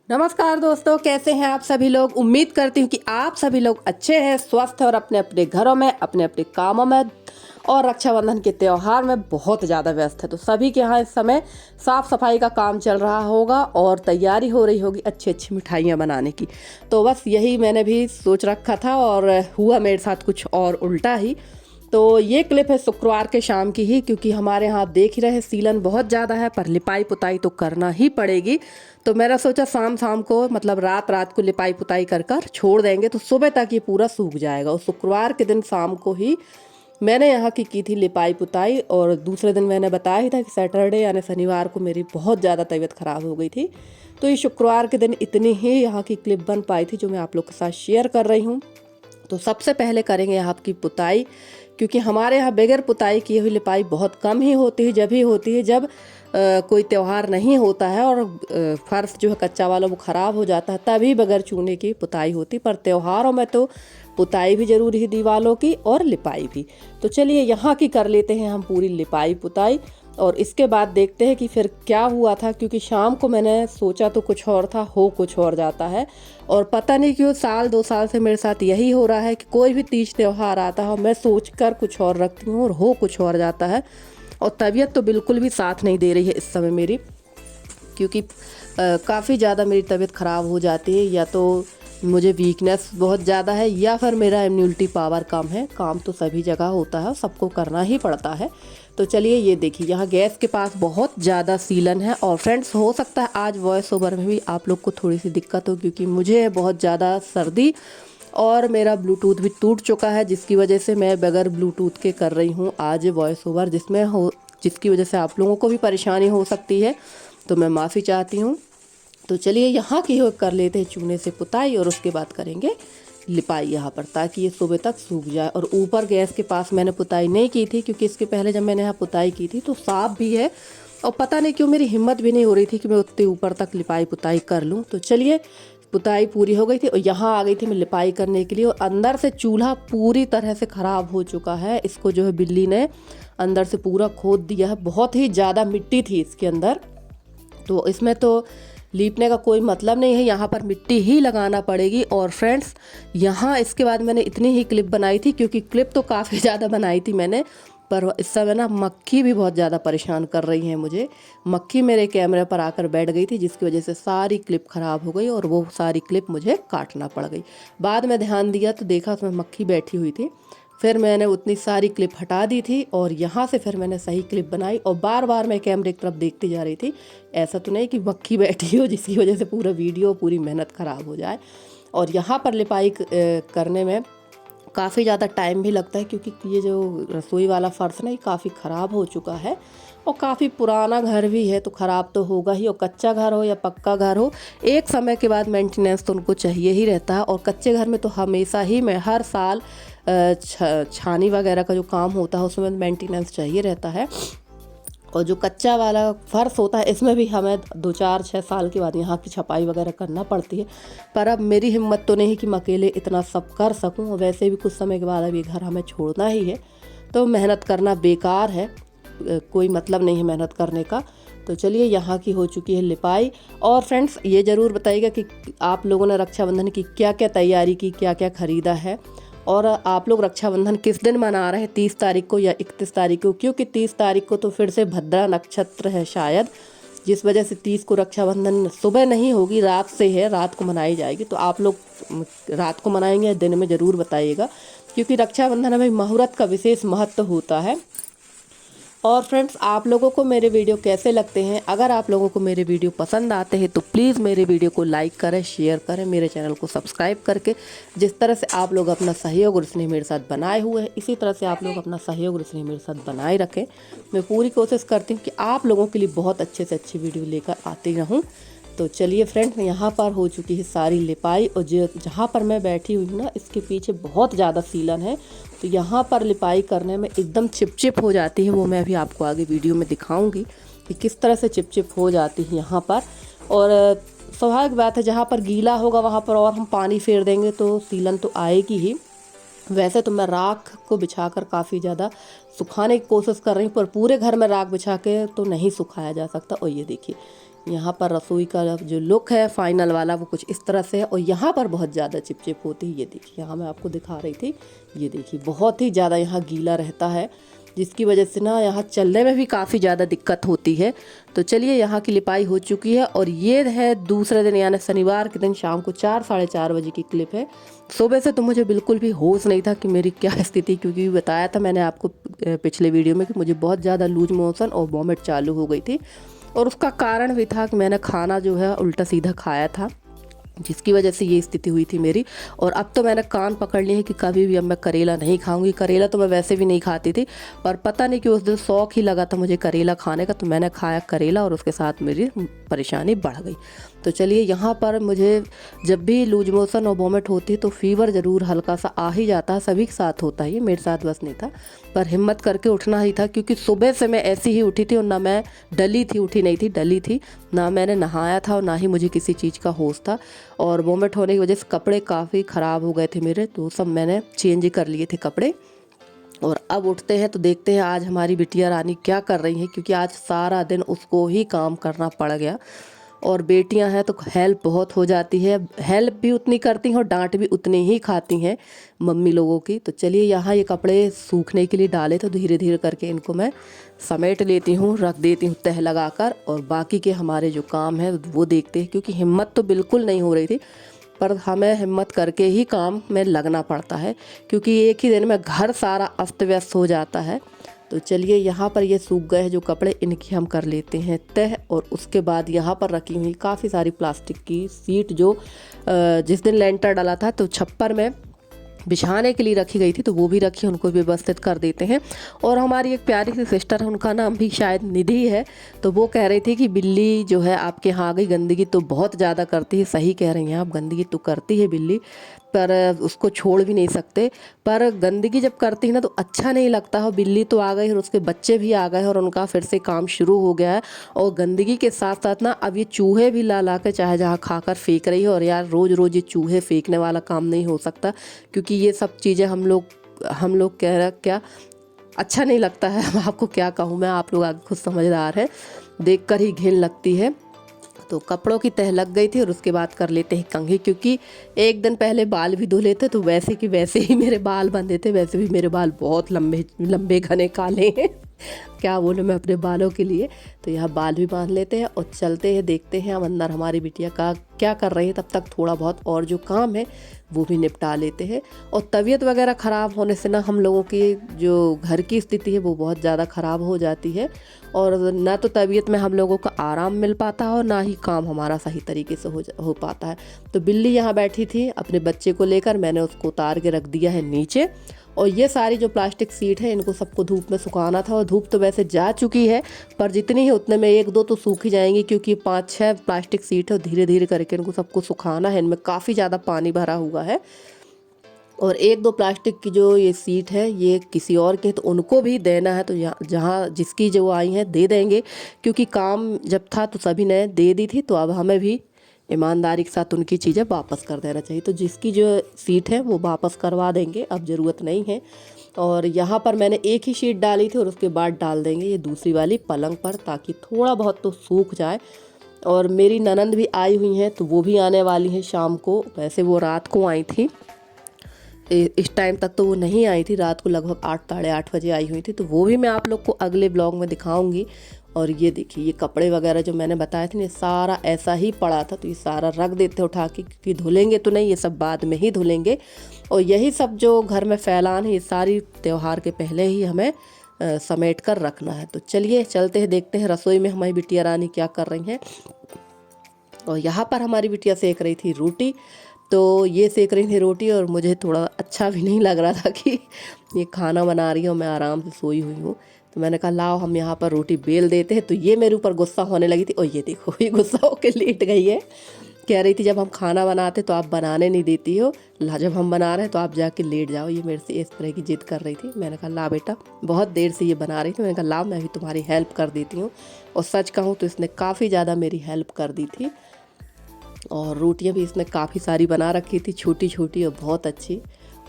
नमस्कार दोस्तों, कैसे हैं आप सभी लोग। उम्मीद करती हूँ कि आप सभी लोग अच्छे हैं, स्वस्थ हैं और अपने अपने घरों में अपने अपने कामों में और रक्षाबंधन के त्यौहार में बहुत ज़्यादा व्यस्त है। तो सभी के यहाँ इस समय साफ़ सफाई का काम चल रहा होगा और तैयारी हो रही होगी अच्छी अच्छी मिठाइयाँ बनाने की। तो बस यही मैंने भी सोच रखा था और हुआ मेरे साथ कुछ और उल्टा ही। तो ये क्लिप है शुक्रवार के शाम की ही, क्योंकि हमारे यहाँ आप देख ही रहे सीलन बहुत ज़्यादा है, पर लिपाई पुताई तो करना ही पड़ेगी। तो मैंने सोचा शाम शाम को, मतलब रात रात को लिपाई पुताई कर कर छोड़ देंगे तो सुबह तक ये पूरा सूख जाएगा। और शुक्रवार के दिन शाम को ही मैंने यहाँ की थी लिपाई पुताई। और दूसरे दिन मैंने बताया ही था कि सैटरडे यानी शनिवार को मेरी बहुत ज़्यादा तबीयत ख़राब हो गई थी। तो ये शुक्रवार के दिन इतनी ही यहाँ की क्लिप बन पाई थी जो मैं आप लोग के साथ शेयर कर रही हूँ। तो सबसे पहले करेंगे यहाँ की पुताई, क्योंकि हमारे यहाँ बगैर पुताई की हुई लिपाई बहुत कम ही होती है। जब ही होती है जब कोई त्यौहार नहीं होता है और फर्श जो है कच्चा वाला वो ख़राब हो जाता है, तभी बगैर चूने की पुताई होती। पर त्योहारों में तो पुताई भी ज़रूरी है, दीवारों की और लिपाई भी। तो चलिए यहाँ की कर लेते हैं हम पूरी लिपाई पुताई और इसके बाद देखते हैं कि फिर क्या हुआ था। क्योंकि शाम को मैंने सोचा तो कुछ और था, हो कुछ और जाता है। और पता नहीं क्यों साल 2 साल से मेरे साथ यही हो रहा है कि कोई भी तीज त्यौहार आता है मैं सोच कर कुछ और रखती हूँ और हो कुछ और जाता है। और तबीयत तो बिल्कुल भी साथ नहीं दे रही है इस समय मेरी, क्योंकि काफ़ी ज़्यादा मेरी तबीयत ख़राब हो जाती है। या तो मुझे वीकनेस बहुत ज़्यादा है या फिर मेरा इम्यूनिटी पावर कम है। काम तो सभी जगह होता है, सबको करना ही पड़ता है। तो चलिए ये देखिए, यहाँ गैस के पास बहुत ज़्यादा सीलन है। और फ्रेंड्स, हो सकता है आज वॉइस ओवर में भी आप लोग को थोड़ी सी दिक्कत हो, क्योंकि मुझे है बहुत ज़्यादा सर्दी और मेरा ब्लूटूथ भी टूट चुका है, जिसकी वजह से मैं बगैर ब्लूटूथ के कर रही हूँ आज वॉइस ओवर, जिसकी वजह से आप लोगों को भी परेशानी हो सकती है। तो मैं माफ़ी चाहती हूँ। तो चलिए यहाँ की हो कर लेते हैं चूने से पुताई और उसके बाद करेंगे लिपाई यहाँ पर, ताकि ये सुबह तक सूख जाए। और ऊपर गैस के पास मैंने पुताई नहीं की थी, क्योंकि इसके पहले जब मैंने यहाँ पुताई की थी तो साफ भी है और पता नहीं क्यों मेरी हिम्मत भी नहीं हो रही थी कि मैं उतने ऊपर तक लिपाई पुताई कर लूँ। तो चलिए पुताई पूरी हो गई थी और यहाँ आ गई थी मैं लिपाई करने के लिए। और अंदर से चूल्हा पूरी तरह से ख़राब हो चुका है। इसको जो है बिल्ली ने अंदर से पूरा खोद दिया है। बहुत ही ज़्यादा मिट्टी थी इसके अंदर, तो इसमें तो लीपने का कोई मतलब नहीं है, यहाँ पर मिट्टी ही लगाना पड़ेगी। और फ्रेंड्स, यहाँ इसके बाद मैंने इतनी ही क्लिप बनाई थी, क्योंकि क्लिप तो काफ़ी ज़्यादा बनाई थी मैंने, पर इस समय ना मक्खी भी बहुत ज़्यादा परेशान कर रही है मुझे। मक्खी मेरे कैमरे पर आकर बैठ गई थी, जिसकी वजह से सारी क्लिप ख़राब हो गई और वो सारी क्लिप मुझे काटना पड़ गई। बाद में ध्यान दिया तो देखा उसमें मक्खी बैठी हुई थी। फिर मैंने उतनी सारी क्लिप हटा दी थी और यहाँ से फिर मैंने सही क्लिप बनाई और बार बार मैं कैमरे की तरफ देखती जा रही थी। ऐसा तो नहीं कि मक्खी बैठी हो जिसकी वजह से पूरा वीडियो पूरी मेहनत ख़राब हो जाए। और यहाँ पर लिपाई करने में काफ़ी ज़्यादा टाइम भी लगता है, क्योंकि ये जो रसोई वाला फ़र्श ना ये काफ़ी ख़राब हो चुका है और काफ़ी पुराना घर भी है, तो ख़राब तो होगा ही। और कच्चा घर हो या पक्का घर हो, एक समय के बाद मेंटेनेंस तो उनको चाहिए ही रहता है। और कच्चे घर में तो हमेशा ही, मैं हर साल छानी वगैरह का जो काम होता है उसमें मेंटेनेंस चाहिए रहता है। और जो कच्चा वाला फ़र्श होता है इसमें भी हमें 2-4-6 साल के बाद यहाँ की छपाई वगैरह करना पड़ती है। पर अब मेरी हिम्मत तो नहीं कि मैं अकेले इतना सब कर सकूँ, और वैसे भी कुछ समय के बाद अब ये घर हमें छोड़ना ही है, तो मेहनत करना बेकार है, कोई मतलब नहीं है मेहनत करने का। तो चलिए यहाँ की हो चुकी है लिपाई। और फ्रेंड्स, ये ज़रूर बताइएगा कि आप लोगों ने रक्षाबंधन की क्या क्या तैयारी की, क्या क्या ख़रीदा है, और आप लोग रक्षाबंधन किस दिन मना रहे हैं, 30 तारीख को या 31 तारीख को। क्योंकि 30 तारीख को तो फिर से भद्रा नक्षत्र है शायद, जिस वजह से 30 को रक्षाबंधन सुबह नहीं होगी, रात से है, रात को मनाई जाएगी। तो आप लोग रात को मनाएंगे या दिन में ज़रूर बताइएगा, क्योंकि रक्षाबंधन में मुहूर्त का विशेष महत्व होता है। और फ्रेंड्स, आप लोगों को मेरे वीडियो कैसे लगते हैं? अगर आप लोगों को मेरे वीडियो पसंद आते हैं तो प्लीज़ मेरे वीडियो को लाइक करें, शेयर करें, मेरे चैनल को सब्सक्राइब करके। जिस तरह से आप लोग अपना सहयोग और स्नेह मेरे साथ बनाए हुए हैं, इसी तरह से आप लोग अपना सहयोग और स्नेह मेरे साथ बनाए रखें। मैं पूरी कोशिश करती हूँ कि आप लोगों के लिए बहुत अच्छे से अच्छी वीडियो लेकर आती रहूँ। तो चलिए फ्रेंड्स, यहाँ पर हो चुकी है सारी लिपाई। और जहाँ पर मैं बैठी हुई हूँ ना, इसके पीछे बहुत ज़्यादा सीलन है, तो यहाँ पर लिपाई करने में एकदम चिपचिप हो जाती है। वो मैं अभी आपको आगे वीडियो में दिखाऊंगी कि किस तरह से चिपचिप हो जाती है यहाँ पर। और स्वाभाविक बात है, जहाँ पर गीला होगा वहाँ पर और हम पानी फेर देंगे तो सीलन तो आएगी ही। वैसे तो मैं राख को बिछाकर काफ़ी ज़्यादा सुखाने की कोशिश कर रही हूँ, पर पूरे घर में राख बिछा के तो नहीं सुखाया जा सकता। और ये देखिए, यहाँ पर रसोई का जो लुक है फाइनल वाला वो कुछ इस तरह से है। और यहाँ पर बहुत ज़्यादा चिपचिप होती है, ये देखिए यहाँ मैं आपको दिखा रही थी, ये देखिए बहुत ही ज़्यादा यहाँ गीला रहता है, जिसकी वजह से ना यहाँ चलने में भी काफ़ी ज़्यादा दिक्कत होती है। तो चलिए यहाँ की लिपाई हो चुकी है और ये है दूसरे दिन यानी शनिवार के दिन शाम को 4 साढ़े 4 बजे की क्लिप है। सुबह से तो मुझे बिल्कुल भी होश नहीं था कि मेरी क्या स्थिति, क्योंकि बताया था मैंने आपको पिछले वीडियो में कि मुझे बहुत ज़्यादा लूज मोशन और वॉमिट चालू हो गई थी। और उसका कारण भी था कि मैंने खाना जो है उल्टा सीधा खाया था, जिसकी वजह से ये स्थिति हुई थी मेरी। और अब तो मैंने कान पकड़ लिया है कि कभी भी अब मैं करेला नहीं खाऊंगी। करेला तो मैं वैसे भी नहीं खाती थी, पर पता नहीं कि उस दिन शौक ही लगा था मुझे करेला खाने का, तो मैंने खाया करेला और उसके साथ मेरी परेशानी बढ़ गई। तो चलिए यहाँ पर मुझे जब भी लूज मोशन और वॉमिट होती है तो फीवर ज़रूर हल्का सा आ ही जाता है, सभी के साथ होता है, ये मेरे साथ बस नहीं था, पर हिम्मत करके उठना ही था। क्योंकि सुबह से मैं ऐसी ही उठी थी और ना मैं डली थी, उठी नहीं थी, डली थी, ना मैंने नहाया था और ना ही मुझे किसी चीज़ का होश था। और वॉमिट होने की वजह से कपड़े काफ़ी ख़राब हो गए थे मेरे, तो सब मैंने चेंज कर लिए थे कपड़े। और अब उठते हैं तो देखते हैं आज हमारी बिटिया रानी क्या कर रही है, क्योंकि आज सारा दिन उसको ही काम करना पड़ गया। और बेटियां हैं तो हेल्प बहुत हो जाती है, हेल्प भी उतनी करती हैं और डांट भी उतनी ही खाती हैं मम्मी लोगों की। तो चलिए यहाँ ये कपड़े सूखने के लिए डाले तो धीरे धीरे करके इनको मैं समेट लेती हूँ, रख देती हूँ तह लगाकर, और बाकी के हमारे जो काम है वो देखते हैं। क्योंकि हिम्मत तो बिल्कुल नहीं हो रही थी, पर हमें हिम्मत करके ही काम में लगना पड़ता है, क्योंकि एक ही दिन में घर सारा अस्त व्यस्त हो जाता है। तो चलिए यहाँ पर ये सूख गए हैं जो कपड़े, इनकी हम कर लेते हैं तह। और उसके बाद यहाँ पर रखी हुई काफ़ी सारी प्लास्टिक की सीट, जो जिस दिन लेंटर डाला था तो छप्पर में बिछाने के लिए रखी गई थी, तो वो भी रखी, उनको भी व्यवस्थित कर देते हैं। और हमारी एक प्यारी सी सिस्टर है, उनका नाम भी शायद निधि है, तो वो कह रही थी कि बिल्ली जो है आपके यहाँ आ गई, गंदगी तो बहुत ज़्यादा करती है। सही कह रही हैं आप, गंदगी तो करती है बिल्ली, पर उसको छोड़ भी नहीं सकते। पर गंदगी जब करती है ना तो अच्छा नहीं लगता है। बिल्ली तो आ गई और उसके बच्चे भी आ गए और उनका फिर से काम शुरू हो गया है। और गंदगी के साथ साथ ना अब ये चूहे भी ला ला के चाहे जहाँ खाकर फेंक रही है। और यार रोज़ रोज़ ये चूहे फेंकने वाला काम नहीं हो सकता, क्योंकि ये सब चीज़ें हम लोग कह रहे क्या अच्छा नहीं लगता है। आपको क्या कहूँ मैं, आप लोग आगे खुद समझदार हैं, देख कर ही घिन लगती है। तो कपड़ों की तह लग गई थी और उसके बाद कर लेते हैं कंघी, क्योंकि एक दिन पहले बाल भी धो लेते तो वैसे कि वैसे ही मेरे बाल बंधे थे। वैसे भी मेरे बाल बहुत लंबे लंबे घने काले हैं, क्या बोलूँ मैं अपने बालों के लिए। तो यहाँ बाल भी बांध लेते हैं और चलते हैं, देखते हैं अब अंदर हमारी बिटिया का क्या कर रही है। तब तक थोड़ा बहुत और जो काम है वो भी निपटा लेते हैं। और तबीयत वगैरह ख़राब होने से ना हम लोगों की जो घर की स्थिति है वो बहुत ज़्यादा ख़राब हो जाती है, और ना तो तबीयत में हम लोगों को आराम मिल पाता है और ना ही काम हमारा सही तरीके से हो पाता है। तो बिल्ली यहाँ बैठी थी अपने बच्चे को लेकर, मैंने उसको उतार के रख दिया है नीचे। और ये सारी जो प्लास्टिक सीट है इनको सबको धूप में सुखाना था, और धूप तो वैसे जा चुकी है, पर जितनी है उतने में एक दो तो सूख ही जाएंगी, क्योंकि 5-6 प्लास्टिक सीट है और धीरे धीरे करके इनको सबको सुखाना है। इनमें काफ़ी ज़्यादा पानी भरा हुआ है। और 1-2 प्लास्टिक की जो ये सीट है ये किसी और के, तो उनको भी देना है। तो जहाँ जिसकी जो आई हैं दे देंगे, क्योंकि काम जब था तो सभी ने दे दी थी, तो अब हमें भी ईमानदारी के साथ उनकी चीज़ें वापस कर देना चाहिए। तो जिसकी जो सीट है वो वापस करवा देंगे, अब ज़रूरत नहीं है। और यहाँ पर मैंने एक ही शीट डाली थी और उसके बाद डाल देंगे ये दूसरी वाली पलंग पर, ताकि थोड़ा बहुत तो सूख जाए। और मेरी ननंद भी आई हुई हैं, तो वो भी आने वाली हैं शाम को। वैसे वो रात को आई थी, इस टाइम तक तो वो नहीं आई थी, रात को लगभग 8 साढ़े 8 बजे आई हुई थी। तो वो भी मैं आप लोग को अगले ब्लॉग में दिखाऊंगी। और ये देखिए ये कपड़े वगैरह जो मैंने बताए थे, ये सारा ऐसा ही पड़ा था, तो ये सारा रख देते उठा के, क्योंकि धुलेंगे तो नहीं, ये सब बाद में ही धुलेंगे। और यही सब जो घर में फैलान है ये सारी त्यौहार के पहले ही हमें समेट कर रखना है। तो चलिए चलते हैं, देखते हैं रसोई में हमारी बिटिया रानी क्या कर रही हैं। और यहाँ पर हमारी बिटिया सेक रही थी रोटी, तो ये सेक रही थी रोटी, और मुझे थोड़ा अच्छा भी नहीं लग रहा था कि ये खाना बना रही हूँ, मैं आराम से सोई हुई हूँ। तो मैंने कहा लाओ हम यहाँ पर रोटी बेल देते हैं। तो ये मेरे ऊपर गुस्सा होने लगी थी, और ये देखो ये गुस्सा होकर लेट गई है। कह रही थी जब हम खाना बनाते तो आप बनाने नहीं देती हो, जब हम बना रहे हैं तो आप जाके लेट जाओ। ये मेरे से इस तरह की जिद कर रही थी। मैंने कहा ला बेटा, बहुत देर से ये बना रही थी, मैंने कहा लाओ मैं भी तुम्हारी हेल्प कर देती हूँ। और सच कहूँ तो इसने काफ़ी ज़्यादा मेरी हेल्प कर दी थी। और रोटियां भी इसने काफ़ी सारी बना रखी थी, छोटी छोटी और बहुत अच्छी।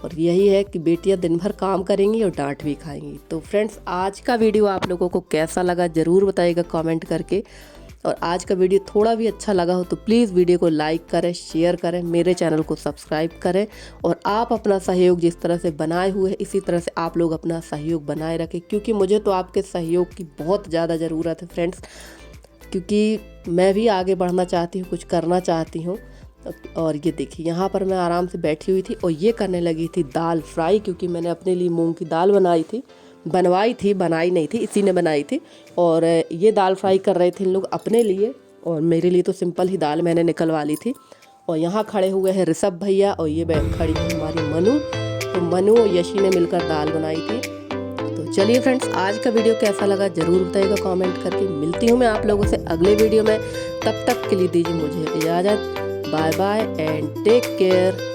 और यही है कि बेटियां दिन भर काम करेंगी और डांट भी खाएंगी। तो फ्रेंड्स आज का वीडियो आप लोगों को कैसा लगा ज़रूर बताइएगा कमेंट करके। और आज का वीडियो थोड़ा भी अच्छा लगा हो तो प्लीज़ वीडियो को लाइक करें, शेयर करें, मेरे चैनल को सब्सक्राइब करें और आप अपना सहयोग जिस तरह से बनाए हुए हैं इसी तरह से आप लोग अपना सहयोग बनाए रखें, क्योंकि मुझे तो आपके सहयोग की बहुत ज़्यादा ज़रूरत है फ्रेंड्स, क्योंकि मैं भी आगे बढ़ना चाहती हूँ, कुछ करना चाहती हूँ। और ये देखिए यहाँ पर मैं आराम से बैठी हुई थी और ये करने लगी थी दाल फ्राई, क्योंकि मैंने अपने लिए मूंग की दाल बनाई नहीं थी, इसी ने बनाई थी। और ये दाल फ्राई कर रहे थे इन लोग अपने लिए और मेरे लिए तो सिंपल ही दाल मैंने निकलवा ली थी। और यहाँ खड़े हुए हैं ऋषभ भैया और ये खड़ी है हमारी मनु। तो मनु और यशी ने मिलकर दाल बनाई थी। तो चलिए फ्रेंड्स, आज का वीडियो कैसा लगा ज़रूर बताइएगा कमेंट करके। मिलती हूँ मैं आप लोगों से अगले वीडियो में, तब तक के लिए दीजिए मुझे इजाज़त। Bye bye and take care.